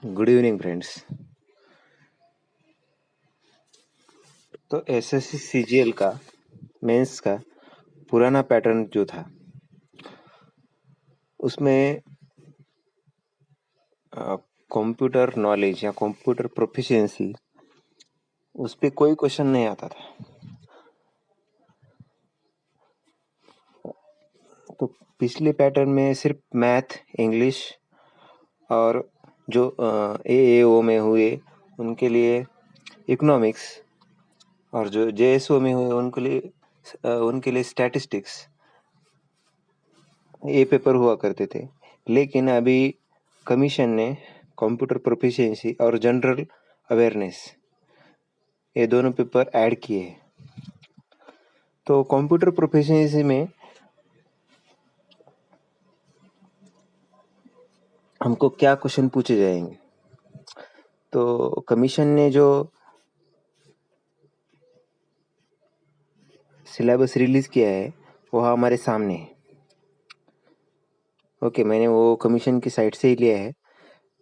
Good evening friends. तो SSC CGL का mains का पुराना पैटर्न जो था उसमें कंप्यूटर नॉलेज या कंप्यूटर प्रोफिशिएंसी उस पे कोई क्वेश्चन नहीं आता था। तो पिछले पैटर्न में सिर्फ मैथ, इंग्लिश और जो एएओ में हुए उनके लिए इकोनॉमिक्स, और जो जेएसओ में हुए उनके लिए स्टैटिस्टिक्स ये पेपर हुआ करते थे। लेकिन अभी कमीशन ने कंप्यूटर प्रोफिशिएंसी और जनरल अवेयरनेस ये दोनों पेपर ऐड किए हैं। तो कंप्यूटर प्रोफिशिएंसी में हमको क्या क्वेश्चन पूछे जाएंगे? तो कमीशन ने जो सिलेबस रिलीज किया है वो हमारे सामने है। ओके, मैंने वो कमीशन की साइट से ही लिया है।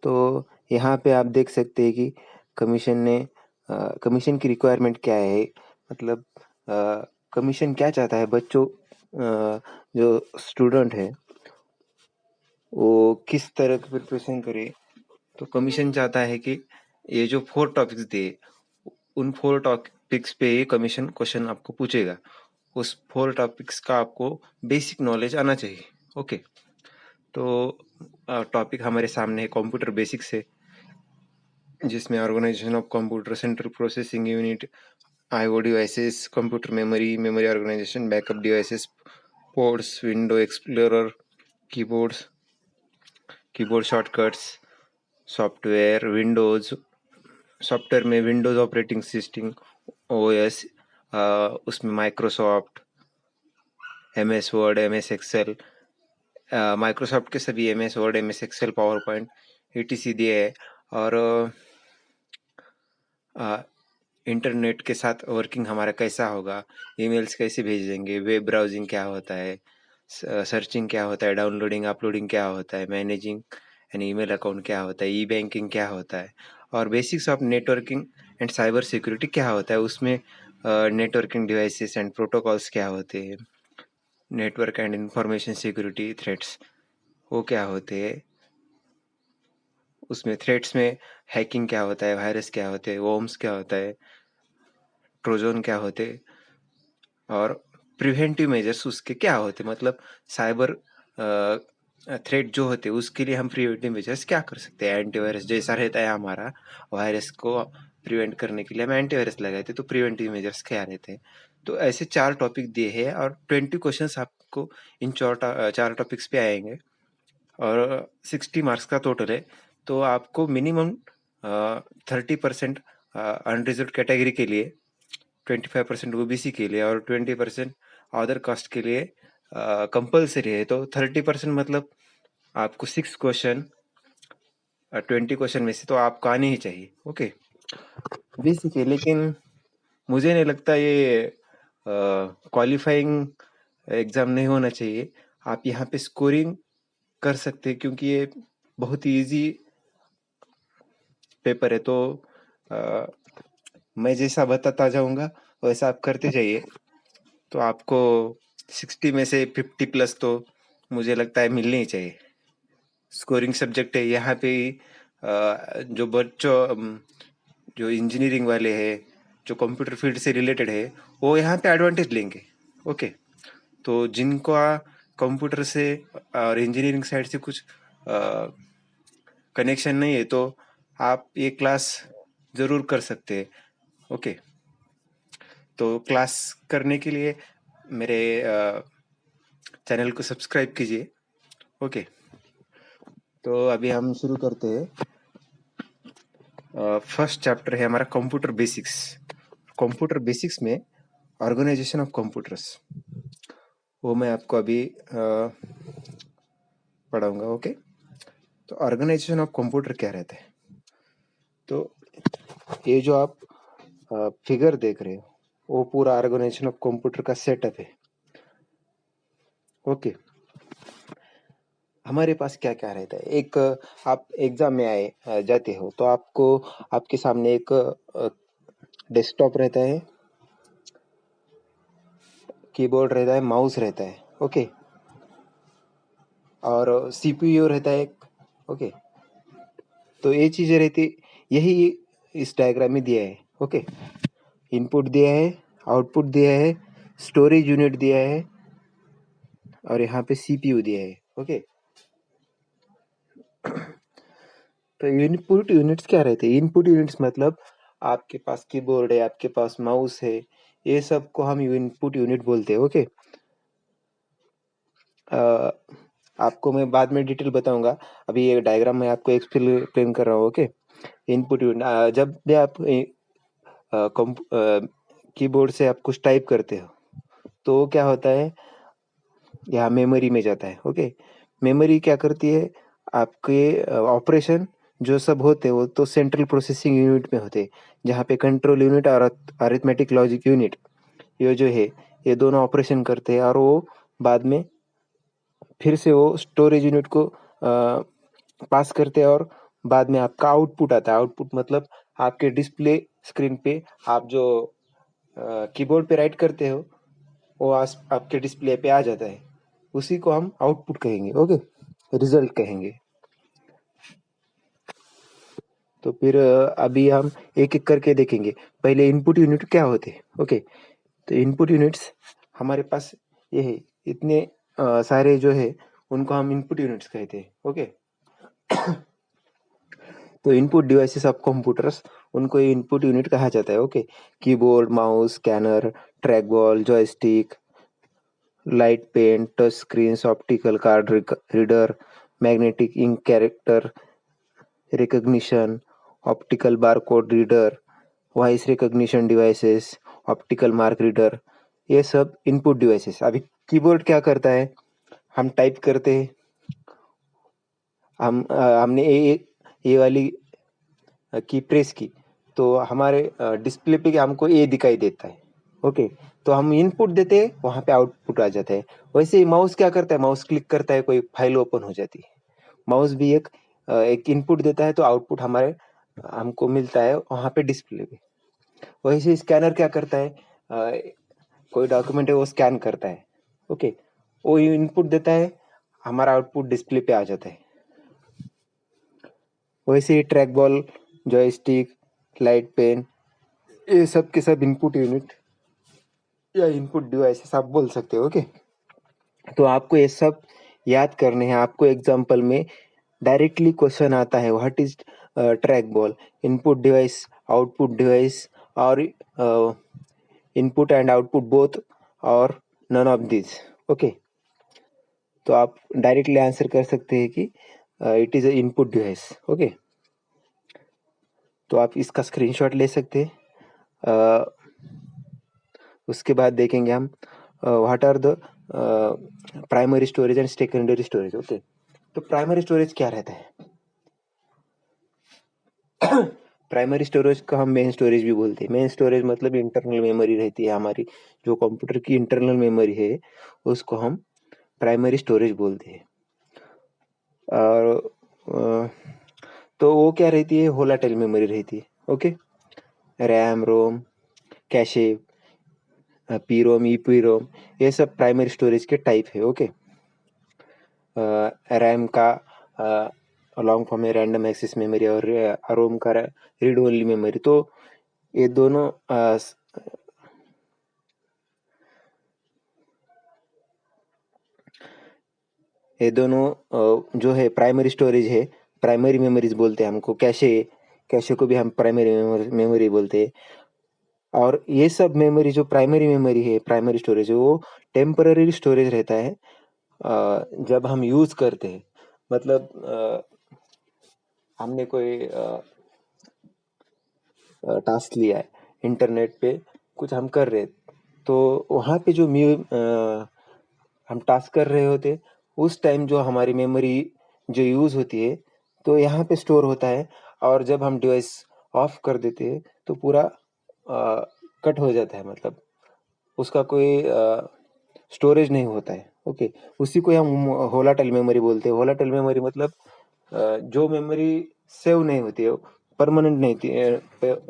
तो यहाँ पे आप देख सकते हैं कि कमीशन की रिक्वायरमेंट क्या है, मतलब कमीशन क्या चाहता है बच्चों, जो स्टूडेंट है वो किस तरह की प्रिपरेशन करे। तो कमीशन चाहता है कि ये जो 4 टॉपिक्स दे उन 4 टॉपिक्स पे ये कमीशन क्वेश्चन आपको पूछेगा। उस 4 टॉपिक्स का आपको बेसिक नॉलेज आना चाहिए। ओके, तो टॉपिक हमारे सामने है कंप्यूटर बेसिक्स है, जिसमें organisation of computer, central processing unit, IO devices, computer memory organisation, backup devices, ports, window explorer, keyboards, keyboard shortcuts, software, software में विंडोज ऑपरेटिंग सिस्टम, ओएस, उसमें Microsoft, MS Word, MS Excel, Microsoft के सभी MS Word, MS Excel, PowerPoint etc दिए है। और internet के साथ working हमारा कैसा होगा, ईमेल्स कैसे भेजेंगे, वेब ब्राउजिंग क्या होता है, सर्चिंग क्या होता है, डाउनलोडिंग अपलोडिंग क्या होता है, मैनेजिंग एन ईमेल अकाउंट क्या होता है, ई बैंकिंग क्या होता है, और basics of networking and cyber security क्या होता है। उसमें नेटवर्किंग डिवाइसेस एंड प्रोटोकॉल्स क्या होते हैं, network and information security threats वो क्या होते हैं, उसमें थ्रेट्स में हैकिंग क्या होता है, वायरस क्या होते हैं, वॉर्म्स क्या होता है, ट्रोजन क्या होते, और प्रिवेंटिव मेजर्स उसके क्या होते, मतलब साइबर थ्रेट जो होते उसके लिए हम प्रिवेंटिव मेजर्स क्या कर सकते हैं। एंटीवायरस जैसा रहता है हमारा, वायरस को प्रिवेंट करने के लिए हम एंटीवायरस लगाए थे, तो प्रिवेंटिव मेजर्स क्या रहते हैं। तो ऐसे 4 टॉपिक दिए हैं और 20 क्वेश्चंस आपको इन 4 टॉपिक्स पे आएंगे और 60 मार्क्स का टोटल है। तो आपको मिनिमम 30% अनरिजर्व कैटेगरी के लिए, 25% ओबीसी के लिए और 20% अदर कास्ट के लिए कंपल्सरी है। तो 30% मतलब आपको 6 क्वेश्चन 20 क्वेश्चन में से तो आपको आने ही चाहिए। ओके, बेसिक है, लेकिन मुझे नहीं लगता ये क्वालिफाइंग एग्जाम नहीं होना चाहिए। आप यहाँ पे स्कोरिंग कर सकते हैं क्योंकि ये बहुत ही इजी पेपर है। तो मैं जैसा बताता जाऊंगा वैसा आप करते जाइए, तो आपको 60 में से 50 प्लस तो मुझे लगता है मिलनी ही चाहिए। स्कोरिंग सब्जेक्ट है यहाँ पे। जो बच्चों जो इंजीनियरिंग वाले हैं, जो कंप्यूटर फील्ड से रिलेटेड है, वो यहाँ पे एडवांटेज लेंगे। ओके, तो जिनको कंप्यूटर से और इंजीनियरिंग साइड से कुछ कनेक्शन नहीं है, तो आप ये क्लास जरूर कर सकते हैं। ओके, तो क्लास करने के लिए मेरे चैनल को सब्सक्राइब कीजिए। ओके, तो अभी हम शुरू करते हैं। फर्स्ट चैप्टर है हमारा कंप्यूटर बेसिक्स। कंप्यूटर बेसिक्स में ऑर्गेनाइजेशन ऑफ कंप्यूटर्स, वो मैं आपको अभी पढ़ाऊंगा। ओके, तो ऑर्गेनाइजेशन ऑफ कंप्यूटर क्या रहता है? तो ये जो आप फिगर देख रहे हो वो पूरा ऑर्गेनाइजेशन ऑफ कंप्यूटर का सेटअप है। ओके, हमारे पास क्या-क्या रहता है? एक आप एग्ज़ाम में जाते हो तो आपको आपके सामने एक डेस्कटॉप रहता है, कीबोर्ड रहता है, माउस रहता है, ओके? और सीपीयू रहता है एक, ओके? तो ये चीज़ें रहती, यही इस डायग्राम में दिया है, ओके? इनपुट दिया है, आउटपुट दिया है, स्टोरेज यूनिट दिया है और यहाँ पे सीपीयू दिया है, ओके? तो इनपुट यूनिट्स क्या रहते हैं? इनपुट यूनिट्स मतलब आपके पास कीबोर्ड है, आपके पास माउस है, ये सब को हम इनपुट यूनिट बोलते हैं, ओके? अ, आपको मैं बाद में डिटेल बताऊंगा, अभी ये डायग्राम मैं आपको एक्सप्लेन कर रहा हूँ, ओके? इनपुट यूनिट जब भी आप कीबोर्ड से आप कुछ टाइप करते हो तो क्या होता है, यहाँ मेमोरी में जाता है, ओके? मेमोरी क्या करती है, आपके ऑपरेशन जो सब होते हैं वो तो सेंट्रल प्रोसेसिंग यूनिट में होते हैं, जहाँ पे कंट्रोल यूनिट और अरिथमेटिक लॉजिक यूनिट ये जो है ये दोनों ऑपरेशन करते हैं और वो बाद में फिर से वो स्टोरेज यूनिट को पास करते हैं और बाद में आपका आउटपुट आता है। आउटपुट मतलब आपके डिस्प्ले स्क्रीन पे आप जो कीबोर्ड पे राइट करते हो वो आपके डिस्प्ले पे आ जाता है, उसी को हम आउटपुट कहेंगे, ओके? रिजल्ट कहेंगे। तो फिर अभी हम एक एक करके देखेंगे। पहले इनपुट यूनिट क्या होते हैं, ओके? तो इनपुट यूनिट्स हमारे पास ये है, इतने सारे जो है उनको हम इनपुट यूनिट्स कहते हैं, ओके? तो इनपुट डिवाइसेस ऑफ कंप्यूटर्स, उनको इनपुट यूनिट कहा जाता है, okay? Keyboard, mouse, scanner, track ball, joystick, light pen, touch screens, optical card reader, magnetic ink character recognition, optical barcode reader, voice recognition devices, optical mark reader, ये सब input devices. अभी keyboard क्या करता है, हम टाइप करते हैं, हमने ये वाली की प्रेस की तो हमारे डिस्प्ले पे हमको ए दिखाई देता है, ओके? तो हम इनपुट देते हैं, वहाँ पे आउटपुट आ जाता है। वैसे ही माउस क्या करता है, माउस क्लिक करता है, कोई फाइल ओपन हो जाती है। माउस भी एक इनपुट देता है तो आउटपुट हमारे हमको मिलता है वहाँ पे डिस्प्ले पे। वैसे ही स्कैनर क्या करता है, कोई डॉक्यूमेंट है वो स्कैन करता है, ओके? वो इनपुट देता है, हमारा आउटपुट डिस्प्ले पे आ जाता है। वैसे ही track ball, joystick, light pen, ये सब के सब इनपुट यूनिट या इनपुट डिवाइसेस आप बोल सकते हो, ओके? तो आपको ये सब याद करने हैं। आपको एग्जाम्पल में डायरेक्टली क्वेश्चन आता है, what is track ball, input device, output device, और इनपुट एंड आउटपुट बोथ और नन ऑफ दिस, ओके? तो आप डायरेक्टली आंसर कर सकते हैं कि it is a input device, okay? तो आप इसका स्क्रीनशॉट ले सकते हैं। अ, उसके बाद देखेंगे हम what are the primary storage and secondary storage, okay? तो प्राइमरी स्टोरेज क्या रहता है? प्राइमरी स्टोरेज को हम मेन स्टोरेज भी बोलते हैं। मेन स्टोरेज मतलब इंटरनल मेमोरी रहती है हमारी, जो कंप्यूटर की इंटरनल मेमोरी है उसको हम प्राइमरी स्टोरेज बोलते हैं। और तो वो क्या रहती है, वोलेटाइल मेमोरी रहती है, ओके? रैम, रोम, कैशे, पी रोम, ई रोम, ये सब प्राइमरी स्टोरेज के टाइप है, ओके? रैम का लॉन्ग फॉर्म में रैंडम एक्सेस मेमोरी और रोम का रीड ओनली मेमोरी। तो ये दोनों जो है प्राइमरी स्टोरेज है, प्राइमरी मेमोरीज बोलते हैं हमको। कैशे, कैशे को भी हम प्राइमरी मेमोरी बोलते हैं। और ये सब मेमोरी जो प्राइमरी मेमोरी है, प्राइमरी स्टोरेज है, वो टेम्पररी स्टोरेज रहता है जब हम यूज करते हैं। मतलब हमने कोई टास्क लिया है, इंटरनेट पे कुछ हम कर रहे, तो वहाँ पे जो हम टास्क कर रहे होते, उस टाइम जो हमारी मेमोरी जो यूज होती है तो यहाँ पे स्टोर होता है। और जब हम डिवाइस ऑफ कर देते हैं तो पूरा कट हो जाता है, मतलब उसका कोई स्टोरेज नहीं होता है, ओके, उसी को हम वोलेटाइल मेमोरी बोलते हैं। वोलेटाइल मेमोरी मतलब जो मेमोरी सेव नहीं होती है, परमानेंट नहीं होती,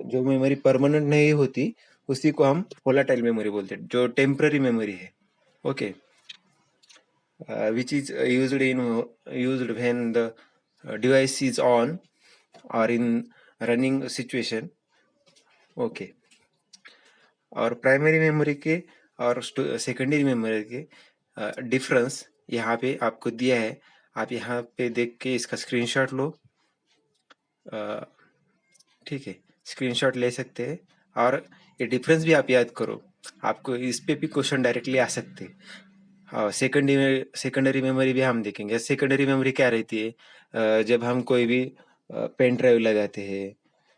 जो मेमोरी परमानेंट नहीं होती उसी को हम वोलेटाइल मेमोरी बोलते हैं, जो टेम्पररी मेमोरी है। Okay, which is used when the device is on or in running situation. Okay, और प्राइमरी मेमोरी के और सेकेंडरी मेमोरी के डिफरेंस यहाँ पे आपको दिया है। आप यहाँ पे देख के इसका स्क्रीनशॉट लो। ठीक है, स्क्रीनशॉट ले सकते हैं और ये डिफरेंस भी आप याद करो, आपको इस पे भी क्वेश्चन डायरेक्टली आ सकते हैं। हाँ, सेकेंडरी मेमोरी भी हम देखेंगे। सेकेंडरी मेमोरी क्या रहती है, जब हम कोई भी पेन ड्राइव लगाते हैं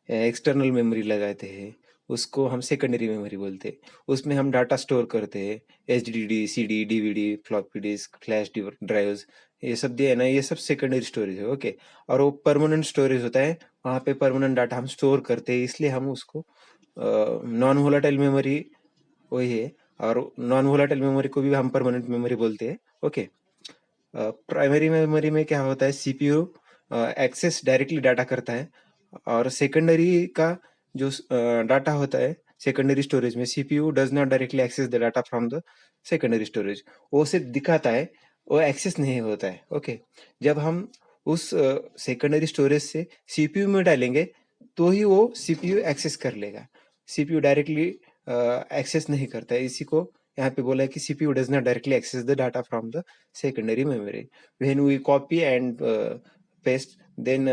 या एक्सटर्नल मेमोरी लगाते हैं, उसको हम सेकेंडरी मेमोरी बोलते हैं। उसमें हम डाटा स्टोर करते हैं, HDD, CD, DVD, floppy disk, flash drives, ये सब दिए है ना, ये सब सेकेंडरी स्टोरेज है। ओके, और वो परमानेंट स्टोरेज होता है, वहाँ पे परमानेंट डाटा हम स्टोर करते हैं, इसलिए हम उसको नॉन वोलेटाइल मेमोरी वही है। और नॉन वोलेटाइल मेमोरी को भी हम परमानेंट मेमोरी बोलते हैं। ओके, प्राइमरी मेमोरी में क्या होता है, सीपीयू एक्सेस डायरेक्टली डाटा करता है, और सेकेंडरी का जो डाटा होता है सेकेंडरी स्टोरेज में, CPU does not directly access the data from the secondary storage, वो सिर्फ दिखाता है, वो एक्सेस नहीं होता है। ओके, जब हम उस सेकेंडरी स्टोरेज से सीपीयू में डालेंगे तो ही वो सीपीयू एक्सेस कर लेगा, सीपीयू डायरेक्टली एक्सेस नहीं करता है। इसी को यहाँ पे बोला है कि CPU does not directly access the data from the secondary memory. When we copy and paste, then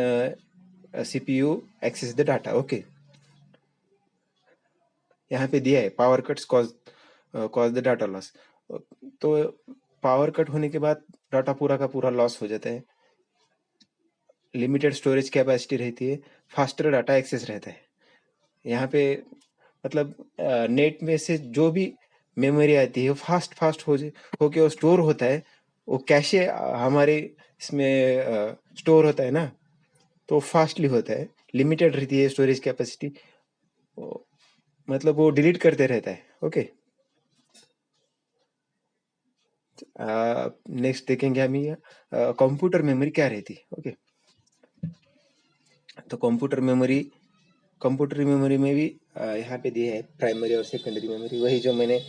CPU access the data. Okay, यहाँ पे दिया है power cuts cause the data loss. तो पावर कट होने के बाद डाटा पूरा का पूरा लॉस हो जाता है। लिमिटेड स्टोरेज कैपेसिटी रहती है, फास्टर डाटा एक्सेस रहता है। यहाँ पे मतलब नेट में से जो भी मेमोरी आती है वो फास्ट फास्ट होके वो स्टोर होता है, वो कैशे हमारे इसमें स्टोर होता है ना, तो फास्टली होता है। लिमिटेड रहती है स्टोरेज कैपेसिटी, मतलब वो डिलीट करते रहता है। ओके, नेक्स्ट देखेंगे हम ये कंप्यूटर मेमोरी क्या रहती है। ओके, तो कंप्यूटर मेमोरी में भी यहाँ पे दिया है प्राइमरी और सेकेंडरी मेमोरी, वही जो मैंने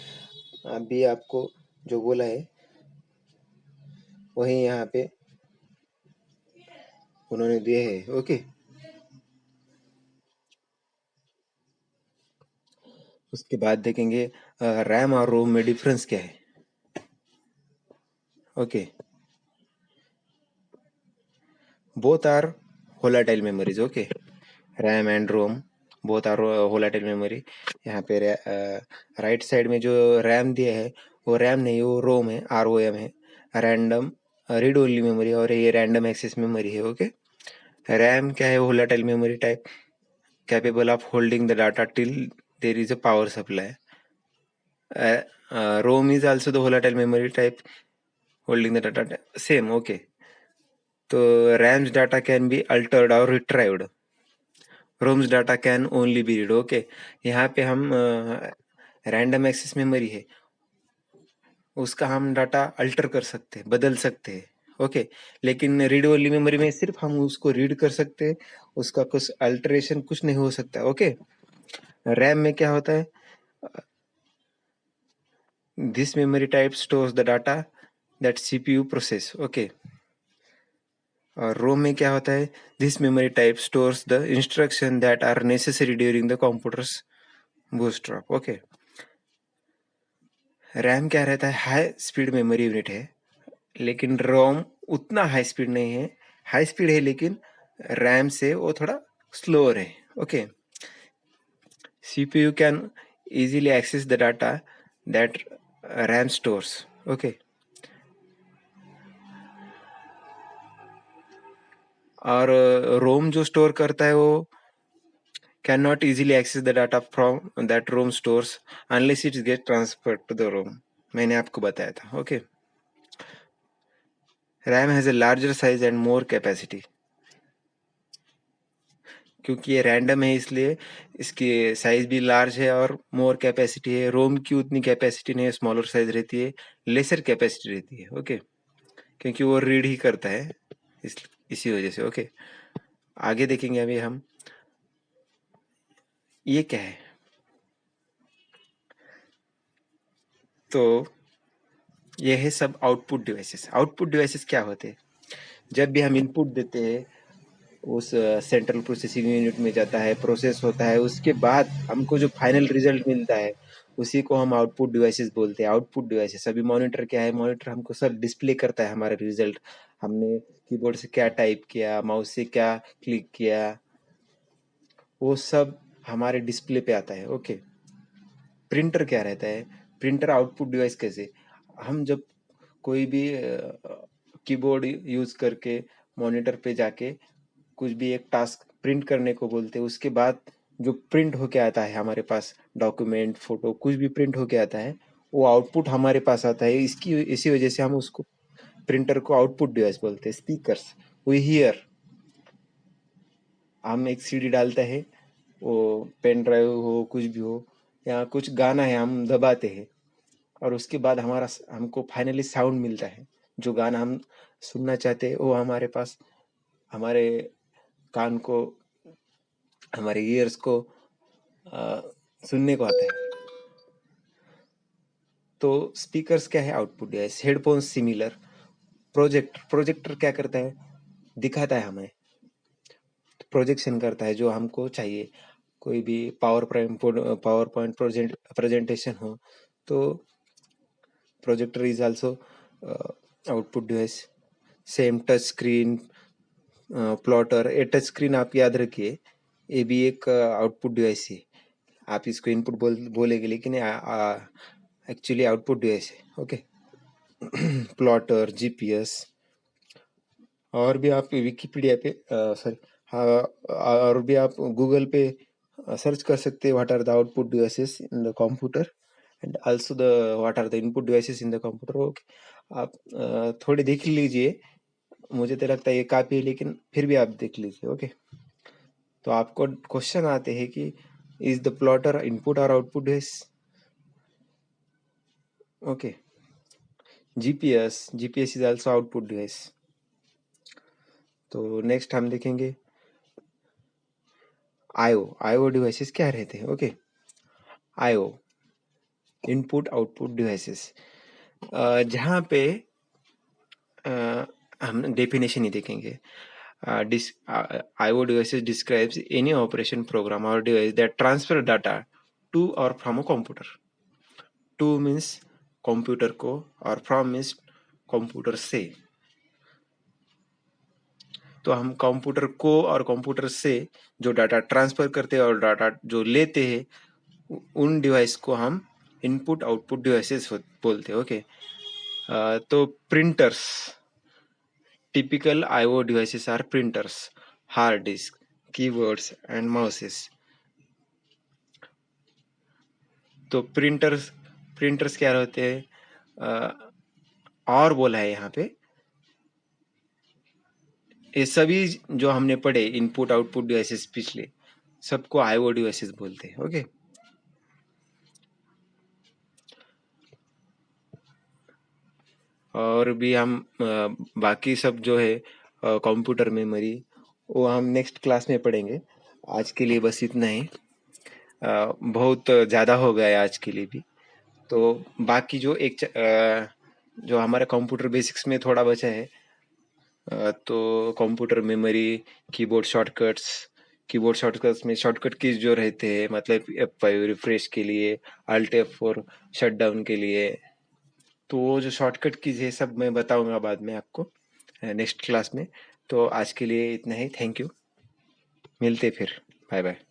अभी आपको जो बोला है वही यहाँ पे उन्होंने दिए है। ओके, उसके बाद देखेंगे रैम और रोम में डिफरेंस क्या है। Okay, both are volatile memories. Okay, RAM and ROM both are volatile memory. यहाँ पे राइट साइड में जो रैम दिया है वो रैम नहीं, वो रोम है, ROM है, रैंडम रीड ओनली मेमोरी, और ये रैंडम एक्सेस मेमोरी है। ओके, रैम क्या है, volatile memory type, capable of holding the data till there is a power supply. ROM is also the volatile memory type holding the data same. Okay, तो RAM's data can be altered और retrieved, ROM's data can only be read. Okay, यहाँ पे हम random access memory है, उसका हम data alter कर सकते हैं, बदल सकते हैं। ओके, लेकिन रीड ओनली मेमोरी में सिर्फ हम उसको रीड कर सकते हैं, उसका कुछ अल्टरेशन कुछ नहीं हो सकता। ओके, रैम में क्या होता है, this memory type stores the data that CPU process. Okay, और रोम में क्या होता है, this memory type stores the instruction that are necessary during the computer's boot up. Okay, RAM क्या रहता है, हाई स्पीड मेमोरी यूनिट है, लेकिन रोम उतना हाई स्पीड नहीं है, हाई स्पीड है लेकिन रैम से वो थोड़ा स्लोअर है। Okay, CPU can easily access the data that RAM stores. Okay, और रोम जो स्टोर करता है वो can not easily access the data from that ROM stores unless it get transfer to the ROM, मैंने आपको बताया था। Okay, RAM has a larger size and more capacity. क्योंकि ये रैंडम है इसलिए इसकी साइज भी लार्ज है और मोर कैपेसिटी है। रोम की उतनी कैपेसिटी नहीं है, स्मॉलर साइज रहती है, लेसर कैपेसिटी रहती है। ओके, क्योंकि वो रीड ही करता है इस इसी वजह से। ओके, आगे देखेंगे अभी हम। ये क्या है? तो ये है सब आउटपुट डिवाइसेस। आउटपुट डिवाइसेस क्या होते हैं? जब भी हम इनपुट देते हैं, उस सेंट्रल प्रोसेसिंग यूनिट में जाता है, प्रोसेस होता है, उसके बाद हमको जो फाइनल रिजल्ट मिलता है उसी को हम आउटपुट डिवाइसेस बोलते हैं। आउटपुट डिवाइसेस अभी मॉनिटर क्या है? मॉनिटर हमको सब डिस्प्ले करता है हमारा रिजल्ट। हमने कीबोर्ड से क्या टाइप किया, माउस से क्या क्लिक किया, वो सब हमारे डिस्प्ले पे आता है। ओके, प्रिंटर क्या रहता है? प्रिंटर आउटपुट डिवाइस कैसे? हम जब कोई भी कीबोर्ड यूज करके मॉनिटर पे जाके कुछ भी एक टास्क प्रिंट करने को बोलते हैं, उसके बाद जो प्रिंट होके आता है हमारे पास, डॉक्यूमेंट, फोटो, कुछ भी प्रिंट होके आता है, वो आउटपुट हमारे पास आता है। इसकी इसी वजह से हम उसको प्रिंटर को आउटपुट डिवाइस बोलते हैं। स्पीकर्स, वी हियर, हम एक सीडी डालते हैं, वो पेन ड्राइव हो कुछ भी हो, या कुछ गाना है हम दबाते हैं, और उसके बाद हमारा हमको फाइनली साउंड मिलता है। जो गाना हम सुनना चाहते हैं वो हमारे पास, हमारे कान को, हमारे ईयर्स को आ, सुनने को आता है। तो स्पीकर्स क्या है? Output device. Headphones similar. Projector, projector क्या करता है? दिखाता है हमें, प्रोजेक्शन करता है जो हमको चाहिए। कोई भी पावर पॉइंट प्रेजेंटेशन हो तो projector is also output device. Same touch screen, plotter. A touch screen आप याद रखिए, ये भी एक आउटपुट डिवाइस है। आप इसको इनपुट बोलेंगे लेकिन एक्चुअली आउटपुट डिवाइस है। ओके, प्लॉटर, जीपीएस, और भी आप विकिपीडिया पे सॉरी, हाँ, और भी आप गूगल पे सर्च कर सकते हैं, what are the output devices in the computer and also the what are the input devices in the computer. Okay, आप थोड़ी देख लीजिए। मुझे तो लगता है ये काफी है, लेकिन फिर भी आप देख लीजिए। ओके, तो आपको क्वेश्चन आते हैं कि इज द प्लॉटर इनपुट और output device? Okay, GPS is also output device. तो नेक्स्ट हम देखेंगे आईओ डिवाइसेस क्या रहते हैं। Okay, IO, input output devices. जहाँ पे हम डेफिनेशन ही देखेंगे। IO devices describes any operation program or device that transfer data to or from a computer. To means computer को, और from means कंप्यूटर से। तो हम कंप्यूटर को और कंप्यूटर से जो डाटा ट्रांसफर करते हैं और डाटा जो लेते हैं, उन डिवाइस को हम इनपुट आउटपुट डिवाइसेस बोलते हैं। ओके, तो printers, typical IO devices are printers, hard disk, keyboards and mouses. तो प्रिंटर्स, प्रिंटर्स क्या होते हैं? और बोला है यहाँ पे, ये सभी जो हमने पढ़े इनपुट आउटपुट डिवाइसेस पिछले, सबको आईओ डिवाइसेस बोलते हैं। ओके, और भी हम बाकी सब जो है कंप्यूटर मेमोरी, वो हम नेक्स्ट क्लास में पढ़ेंगे। आज के लिए बस इतना ही। बहुत ज़्यादा हो गया है आज के लिए भी। तो बाकी जो जो हमारे कंप्यूटर बेसिक्स में थोड़ा बचा है, तो कंप्यूटर मेमोरी, कीबोर्ड शॉर्टकट्स में शॉर्टकट कीज जो रहते हैं, मतलब F5 रिफ्रेश के लिए, Alt F4 शटडाउन के लिए, तो वो जो शॉर्टकट कीज है सब मैं बताऊंगा बाद में आपको नेक्स्ट क्लास में। तो आज के लिए इतना ही। थैंक यू, मिलते फिर। Bye bye.